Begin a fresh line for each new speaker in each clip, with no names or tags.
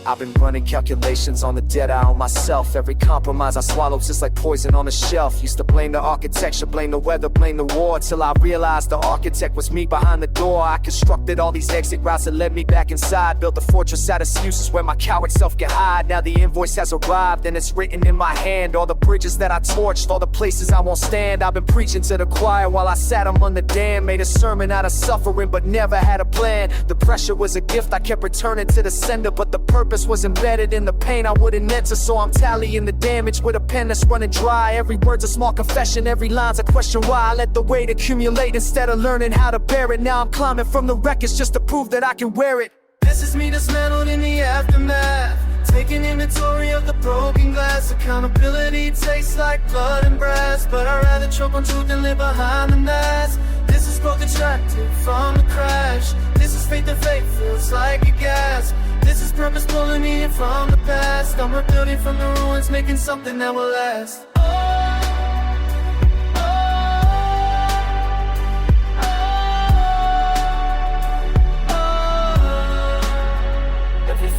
I've been running calculations on the debt I owe myself. Every compromise I swallow's just like poison on a shelf. Used to blame the architecture, blame the weather, blame the war, till I realized the architect was me behind the door. I constructed all these exit routes that led me back inside. Built a fortress out of excuses where my coward self can hide. Now the invoice has arrived and it's written in my hand. All the bridges that I torched, all the places I won't stand. I've been preaching to the choir while I sat on the dam. Made a sermon out of suffering but never had a plan. The pressure was a gift I kept returning to the sender, but the purpose was embedded in the pain I wouldn't enter. So I'm tallying the damage with a pen that's running dry. Every word's a small confession, every line's a question why. I let the weight accumulate instead of learning how to bear it. Now I'm climbing from the wreckage just to prove that I can wear it.
This is me dismantled in the aftermath, taking inventory of the broken glass. Accountability tastes like blood and brass, but I'd rather choke on truth than live behind the mask. This is growth extracted from the crash. This is faith that faith feels like a gas. This is purpose pulling me in from the past. I'm rebuilding from the ruins, making something that will last.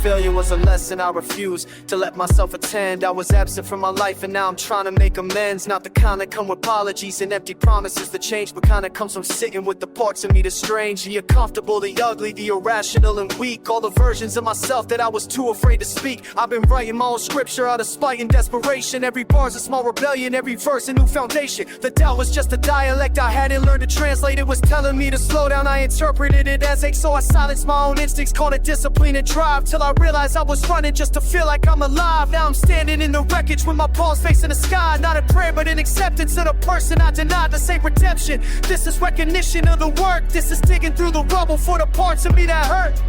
Failure was a lesson I refused to let myself attend. I was absent from my life and now I'm trying to make amends. Not the kind that come with apologies and empty promises to change, but kind that comes from sitting with the parts of me that's strange. The uncomfortable, the ugly, the irrational and weak. All the versions of myself that I was too afraid to speak. I've been writing my own scripture out of spite and desperation. Every bar's a small rebellion, every verse a new foundation. The doubt was just a dialect I hadn't learned to translate. It was telling me to slow down, I interpreted it as ache. So I silenced my own instincts, called it discipline and drive, till I realized I was running just to feel like I'm alive. Now I'm standing in the wreckage with my palms facing the sky. Not in prayer but in acceptance of the person I denied. This ain't redemption, this is recognition of the work. This is digging through the rubble for the parts of me that hurt.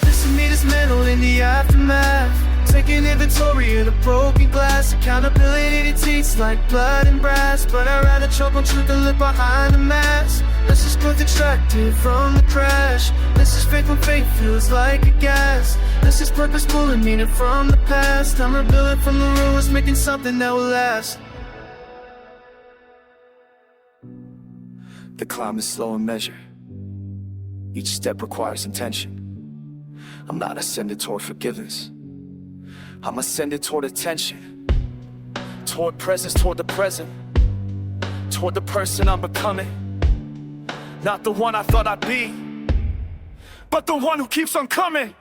This is me dismantled in the aftermath, taking inventory of the broken glass. Accountability that tastes like blood and brass, but I'd rather choke on truth than live behind the mask. This is growth extracted from the crash. This is faith when faith feels like a gas. This is purpose pulling meaning from the past. I'm rebuilding from the ruins, making something that will last.
The climb is slow and measured. Each step requires intention. I'm not ascended toward forgiveness, I'm ascended toward attention, toward presence, toward the present, toward the person I'm becoming. Not the one I thought I'd be, but the one who keeps on coming.